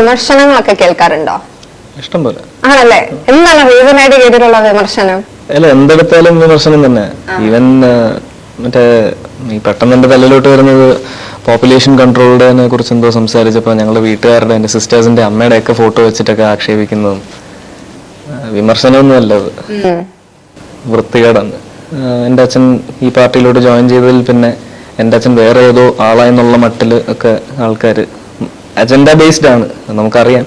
വിമർശനങ്ങളൊക്കെ കേൾക്കാറുണ്ടോ? ഇഷ്ടം പോലെ. ആണല്ലേ? എന്താണ് റീസണായിട്ട് കേട്ടിട്ടുള്ള വിമർശനം? അല്ല, എന്തെടുത്താലും വിമർശനം തന്നെ. ഈവൻ മറ്റേ ഈ പെട്ടെന്ന് എന്റെ തലയിലോട്ട് വരുന്നത് പോപ്പുലേഷൻ കൺട്രോളിനെ കുറിച്ച് എന്തോ സംസാരിച്ചപ്പോൾ ഞങ്ങളുടെ വീട്ടുകാരുടെ, എൻ്റെ സിസ്റ്റേഴ്സിന്റെ അമ്മയുടെ ഒക്കെ ഫോട്ടോ വെച്ചിട്ടൊക്കെ ആക്ഷേപിക്കുന്നതും വിമർശനമൊന്നും അല്ലത്, വൃത്തികേടാണ്. എൻ്റെ അച്ഛൻ ഈ പാർട്ടിയിലോട്ട് ജോയിൻ ചെയ്തതിൽ പിന്നെ എൻ്റെ അച്ഛൻ വേറെ ഏതോ ആളായെന്നുള്ള മട്ടില് ഒക്കെ ആൾക്കാർ അജണ്ട ബേസ്ഡ് ആണ്, നമുക്കറിയാം.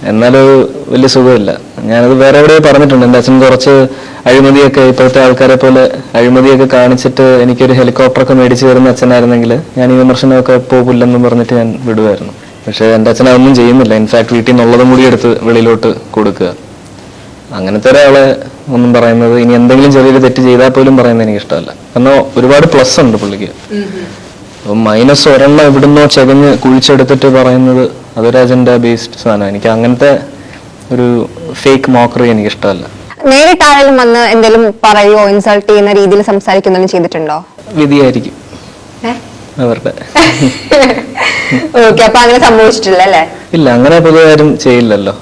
എന്നാലും വലിയ സുഖമില്ല. ഞാനത് വേറെ എവിടെയോ പറഞ്ഞിട്ടുണ്ട്. എൻ്റെ അച്ഛൻ കുറച്ച് അഴിമതിയൊക്കെ, ഇപ്പോഴത്തെ ആൾക്കാരെ പോലെ അഴിമതിയൊക്കെ കാണിച്ചിട്ട് എനിക്കൊരു ഹെലികോപ്റ്ററൊക്കെ മേടിച്ച് തരുന്ന അച്ഛനായിരുന്നെങ്കിൽ ഞാൻ ഈ വിമർശനമൊക്കെ പോകില്ലെന്നും പറഞ്ഞിട്ട് ഞാൻ വിടുമായിരുന്നു. പക്ഷേ എൻ്റെ അച്ഛൻ അതൊന്നും ചെയ്യുന്നില്ല. ഇൻഫാക്ട് വീട്ടിൽ നിന്നുള്ളതും കൂടി എടുത്ത് വെളിയിലോട്ട് കൊടുക്കുക. അങ്ങനത്തെ ഒരാളെ ഒന്നും പറയുന്നത്, ഇനി എന്തെങ്കിലും ചെറിയൊരു തെറ്റ് ചെയ്താൽ പോലും പറയുന്നത് എനിക്ക് ഇഷ്ടമല്ല. കാരണം ഒരുപാട് പ്ലസ് ഉണ്ട് പുള്ളിക്ക്. അപ്പം മൈനസ് ഒരെണ്ണം എവിടുന്നോ ചെകഞ്ഞ് കുഴിച്ചെടുത്തിട്ട് പറയുന്നത് അതൊരു അജണ്ട ബേസ്ഡ് സാധനം. എനിക്ക് അങ്ങനത്തെ ഒരു ഫേക്ക് മോക്കറി എനിക്ക് ഇഷ്ടമല്ല. നേരിട്ട് ആരെങ്കിലും വന്ന് എന്തെങ്കിലും പറയുകയോ ഇൻസൾട്ട് ചെയ്യുന്ന രീതിയിൽ സംസാരിക്കുന്നതും ചെയ്തിട്ടുണ്ടോ? വിധിയായിരിക്കും അവരുടെ. അപ്പൊ അങ്ങനെ സംഭവിച്ചിട്ടില്ല അല്ലേ? ഇല്ല, അങ്ങനെ പൊതുവെ ആരും ചെയ്യില്ലല്ലോ.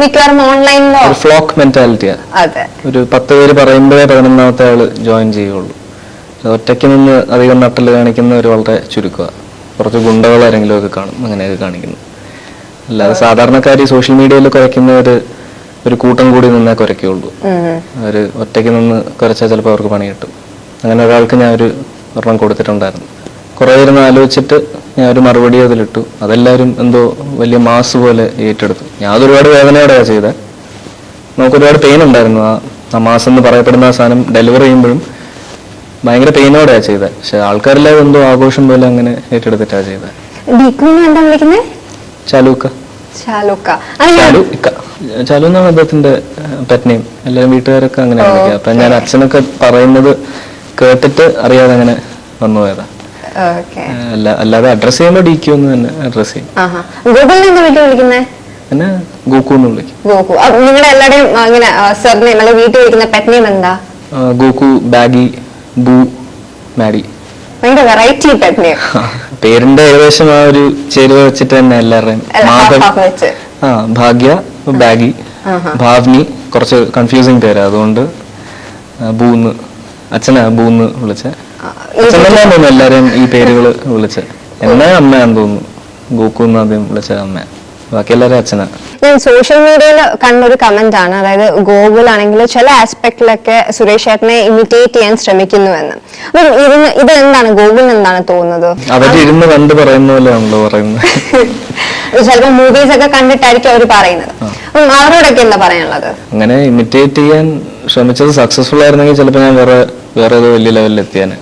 മിക്കവാറും ഓൺലൈനിലോ ഫ്ലോക്ക് മെന്റാലിറ്റിയാ. ഒരു 10 പേര് പറയുമ്പോഴേ 11ാമത്തെ ആള് ജോയിൻ ചെയ്യുള്ളൂ. ഒറ്റയ്ക്ക് നിന്ന് അധികം നട്ടല് കാണിക്കുന്നവർ വളരെ ചുരുക്കുക. കുറച്ച് ഗുണ്ടകളാരെങ്കിലും ഒക്കെ കാണും അങ്ങനെയൊക്കെ കാണിക്കുന്നു. അല്ലാതെ സാധാരണക്കാർ സോഷ്യൽ മീഡിയയിൽ കുറയ്ക്കുന്നവർ ഒരു കൂട്ടം കൂടി നിന്നേ കുറയ്ക്കുള്ളൂ. അവർ ഒറ്റയ്ക്ക് നിന്ന് കുറച്ചാൽ ചിലപ്പോൾ അവർക്ക് പണി കിട്ടും. അങ്ങനെ ഒരാൾക്ക് ഞാൻ ഒരു ഒരെണ്ണം കൊടുത്തിട്ടുണ്ടായിരുന്നു. കുറേ ഇരുന്ന് ആലോചിച്ചിട്ട് ഞാൻ ഒരു മറുപടി അതിലിട്ടു. അതെല്ലാവരും എന്തോ വലിയ മാസ് പോലെ ഏറ്റെടുത്തു. ഞാൻ അതൊരുപാട് വേദനയോടെയാണ് ചെയ്തത്. നമുക്കൊരുപാട് പെയിൻ ഉണ്ടായിരുന്നു. ആ മാസ് എന്ന് പറയപ്പെടുന്ന ആ സാധനം ഡെലിവർ ചെയ്യുമ്പോഴും ഭയങ്കര പെയിനോടെയാണ് ചെയ്തത്. പക്ഷെ ആൾക്കാരെല്ലാം എന്തോ ആഘോഷം പോലെ അങ്ങനെ ഏറ്റെടുത്തിട്ടാണ് ചെയ്തത്. ചാലു എന്നാണ് അദ്ദേഹത്തിന്റെ പെറ്റ് നെയിം. എല്ലാവരും വീട്ടുകാരൊക്കെ അങ്ങനെ വിളിക്കുക. അപ്പൊ ഞാൻ അച്ഛനൊക്കെ പറയുന്നത് കേട്ടിട്ട് അറിയാതെ അങ്ങനെ വന്നു പോയതാ. അല്ലാതെ അഡ്രസ് ചെയ്യുമ്പോ DQ എന്ന് തന്നെ അഡ്രസ് ചെയ്യും. എന്നെ ഗോകു എന്ന് വിളിക്കും. ഗോകു, ബാഗി, ബു, മാഡി. പേരിന്റെ ഏകദേശം ആ ഒരു ചേരുവ വെച്ചിട്ട് തന്നെ എല്ലാവരുടെയും. ഭാഗ്യ, ബാഗി, ഭാവ്നി കുറച്ച് കൺഫ്യൂസിങ് പേരാ. അതുകൊണ്ട് ബൂന്ന്, അച്ഛനാ ബൂന്ന് വിളിച്ച. അച്ഛനെല്ലാം തോന്നുന്നു എല്ലാരെയും ഈ പേരുകള് വിളിച്ച്. എന്നെ അമ്മയാന്ന് തോന്നുന്നു. ഗോകു എന്ന് ആദ്യം വിളിച്ച അമ്മ, ബാക്കി എല്ലാവരും അച്ഛനാ. ഞാൻ സോഷ്യൽ മീഡിയയിൽ കണ്ടൊരു കമന്റ് ആണ്, അതായത് ഗോകുലാണെങ്കിൽ ചില ആസ്പെക്ടിലൊക്കെ സുരേഷ് ഏട്ടനെ ഇമിറ്റേറ്റ് ചെയ്യാൻ ശ്രമിക്കുന്നുവെന്ന്. അപ്പം ഇത് എന്താണ്, ഗോകുലിന് എന്താണ് തോന്നുന്നത്? അവരിരുന്ന് കണ്ട് പറയുന്ന പോലെയാണല്ലോ പറയുന്നത്. ചിലപ്പോൾ മൂവീസ് ഒക്കെ കണ്ടിട്ടായിരിക്കും അവർ പറയുന്നത്. അപ്പം അവരോടൊക്കെ എന്താ പറയാനുള്ളത്? അങ്ങനെ ഇമിറ്റേറ്റ് ചെയ്യാൻ ശ്രമിച്ചത് സക്സസ്ഫുൾ ആയിരുന്നെങ്കിൽ ചിലപ്പോൾ ഞാൻ വേറെ ഏതോ വലിയ ലെവലിൽ എത്തിയാനെ.